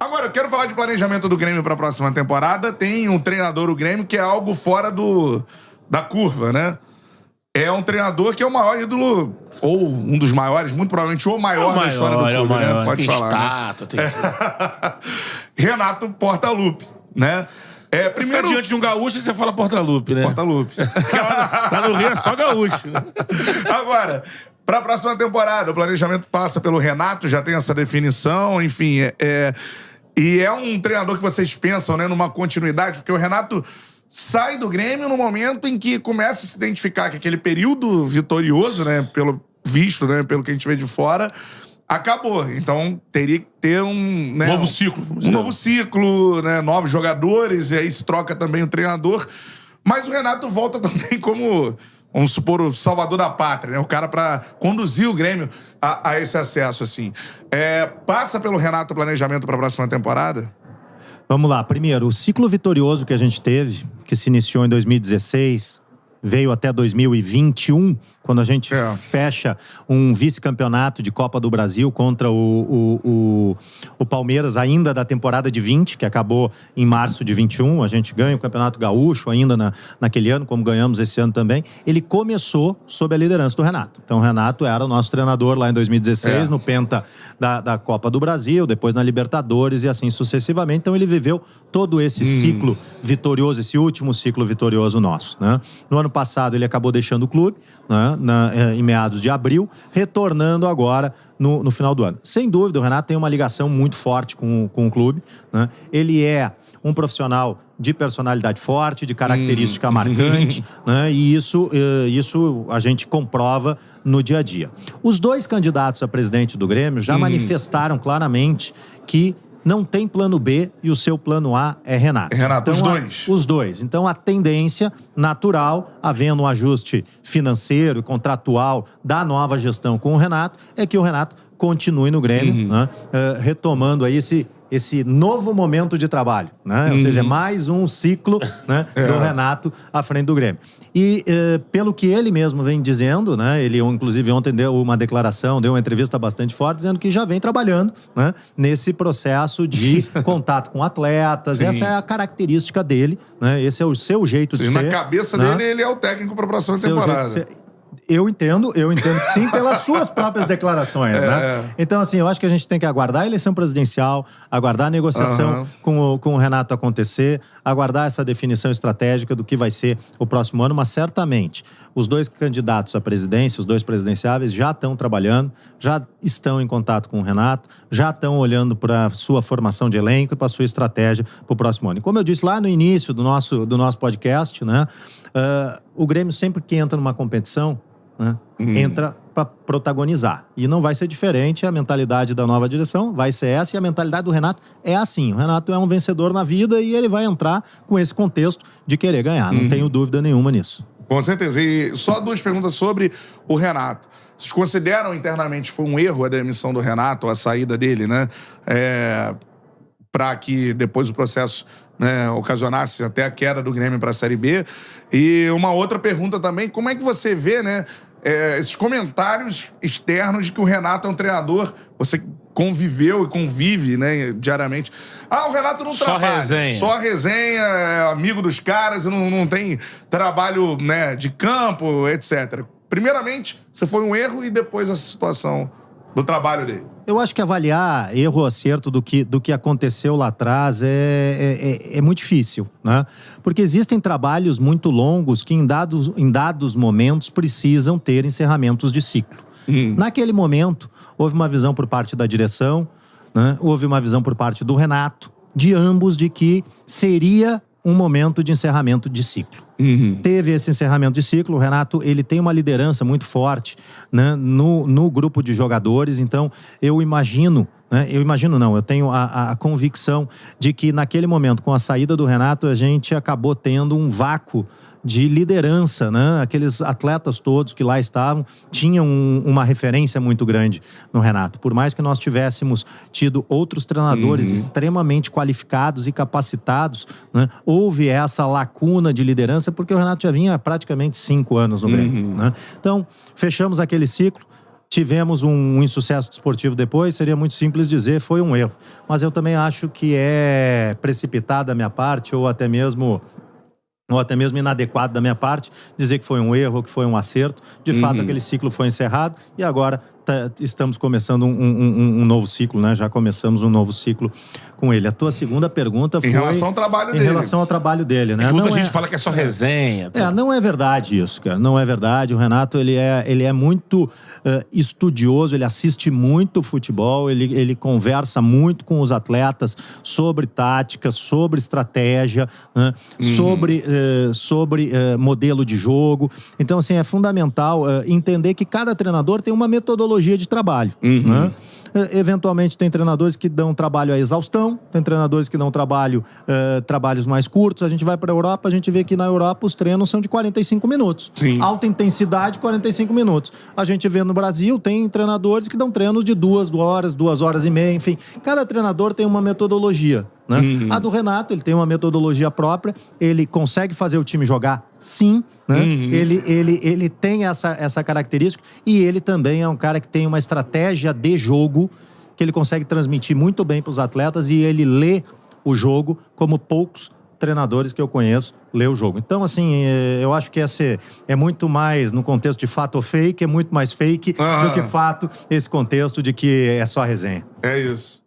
Agora, eu quero falar de planejamento do Grêmio para a próxima temporada. Tem um treinador, o Grêmio, que é algo fora da curva, né? É um treinador que é o maior ídolo, ou um dos maiores, muito provavelmente o maior da história do clube, né? Pode falar. Estátua, tem... Renato Portaluppi, né? Primeiro... Você tá diante de um gaúcho e você fala Portaluppi, né? Portaluppi. Lá no Rio é só gaúcho. Agora, para a próxima temporada, o planejamento passa pelo Renato, já tem essa definição, enfim. E é um treinador que vocês pensam, né, numa continuidade, porque o Renato sai do Grêmio no momento em que começa a se identificar que aquele período vitorioso, né, pelo visto, né, pelo que a gente vê de fora, acabou. Então, teria que ter um... Né, novo ciclo. Um novo ciclo, né, novos jogadores, e aí se troca também o treinador. Mas o Renato volta também como, vamos supor, o salvador da pátria, né, o cara para conduzir o Grêmio a esse acesso, assim. Passa pelo Renato o planejamento para a próxima temporada? Vamos lá. Primeiro, o ciclo vitorioso que a gente teve, que se iniciou em 2016, veio até 2021, quando a gente fecha um vice-campeonato de Copa do Brasil contra o Palmeiras, ainda da temporada de 20, que acabou em março de 21. A gente ganha o Campeonato Gaúcho ainda naquele ano, como ganhamos esse ano também. Ele começou sob a liderança do Renato. Então, o Renato era o nosso treinador lá em 2016, no Penta da Copa do Brasil, depois na Libertadores e assim sucessivamente. Então, ele viveu todo esse ciclo vitorioso, esse último ciclo vitorioso nosso, né? No ano passado, ele acabou deixando o clube, né, em meados de abril, retornando agora no final do ano. Sem dúvida, o Renato tem uma ligação muito forte com o clube, né? Ele é um profissional de personalidade forte, de característica marcante, né? E isso a gente comprova no dia a dia. Os dois candidatos a presidente do Grêmio já manifestaram claramente que não tem plano B e o seu plano A é Renato. Renato, então, os dois. Os dois. Então, a tendência natural, havendo um ajuste financeiro e contratual da nova gestão com o Renato, é que o Renato continue no Grêmio, né? Retomando aí esse novo momento de trabalho, né? Ou seja, mais um ciclo, né, do Renato à frente do Grêmio. E pelo que ele mesmo vem dizendo, né, ele inclusive ontem deu uma declaração, deu uma entrevista bastante forte, dizendo que já vem trabalhando, né, nesse processo de contato com atletas. Sim. Essa é a característica dele, né? Esse é o seu jeito de ser. Na cabeça dele, ele é o técnico para a próxima temporada. Eu entendo que sim, pelas suas próprias declarações, né? Então, assim, eu acho que a gente tem que aguardar a eleição presidencial, aguardar a negociação com o Renato acontecer, aguardar essa definição estratégica do que vai ser o próximo ano, mas certamente os dois candidatos à presidência, os dois presidenciáveis, já estão trabalhando, já estão em contato com o Renato, já estão olhando para a sua formação de elenco e para a sua estratégia para o próximo ano. E como eu disse lá no início do nosso podcast, né? O Grêmio sempre que entra numa competição, né, entra para protagonizar. E não vai ser diferente, a mentalidade da nova direção vai ser essa, e a mentalidade do Renato é assim. O Renato é um vencedor na vida e ele vai entrar com esse contexto de querer ganhar. Não tenho dúvida nenhuma nisso. Com certeza. E só duas perguntas sobre o Renato. Vocês consideram internamente que foi um erro a demissão do Renato, a saída dele, né? Para que depois o processo, né, ocasionasse até a queda do Grêmio para a Série B. E uma outra pergunta também, como é que você vê, né, esses comentários externos de que o Renato é um treinador, você conviveu e convive, né, diariamente. O Renato não trabalha. Só resenha, é amigo dos caras, não tem trabalho, né, de campo, etc. Primeiramente, você foi um erro, e depois essa situação do trabalho dele. Eu acho que avaliar erro ou acerto do que aconteceu lá atrás é muito difícil, né? Porque existem trabalhos muito longos que em dados momentos precisam ter encerramentos de ciclo. Naquele momento, houve uma visão por parte da direção, né? Houve uma visão por parte do Renato, de ambos, de que seria um momento de encerramento de ciclo. Teve esse encerramento de ciclo. O Renato, ele tem uma liderança muito forte, né, no grupo de jogadores. Então, eu tenho a convicção de que naquele momento, com a saída do Renato, a gente acabou tendo um vácuo de liderança, né? Aqueles atletas todos que lá estavam tinham uma referência muito grande no Renato. Por mais que nós tivéssemos tido outros treinadores extremamente qualificados e capacitados, né? Houve essa lacuna de liderança, porque o Renato já vinha praticamente 5 anos no Grêmio, né? Então, fechamos aquele ciclo. tivemos um insucesso desportivo depois, seria muito simples dizer foi um erro. Mas eu também acho que é precipitado da minha parte, ou até mesmo inadequado da minha parte, dizer que foi um erro ou que foi um acerto. De fato, aquele ciclo foi encerrado e agora estamos começando um novo ciclo, né? Já começamos um novo ciclo com ele. A tua segunda pergunta foi... Em relação ao trabalho dele. Em relação ao trabalho dele, né? Muita gente fala que é só resenha. Não é verdade isso, cara. Não é verdade. O Renato, ele é muito estudioso, ele assiste muito futebol, ele conversa muito com os atletas sobre tática, sobre estratégia, né? sobre modelo de jogo. Então, assim, é fundamental entender que cada treinador tem uma metodologia de trabalho, né? Eventualmente tem treinadores que dão trabalho à exaustão, tem treinadores que dão trabalhos mais curtos. A gente vai para a Europa, a gente vê que na Europa os treinos são de 45 minutos. Sim. Alta intensidade, 45 minutos. A gente vê no Brasil, tem treinadores que dão treinos de 2 horas, 2 horas e meia, enfim. Cada treinador tem uma metodologia, né? A do Renato, ele tem uma metodologia própria, ele consegue fazer o time jogar, sim, né? Ele tem essa característica, e ele também é um cara que tem uma estratégia de jogo que ele consegue transmitir muito bem para os atletas, e ele lê o jogo como poucos treinadores que eu conheço lê o jogo. Então, assim, eu acho que esse é muito mais, no contexto de fato ou fake, é muito mais fake do que fato, esse contexto de que é só resenha. É isso.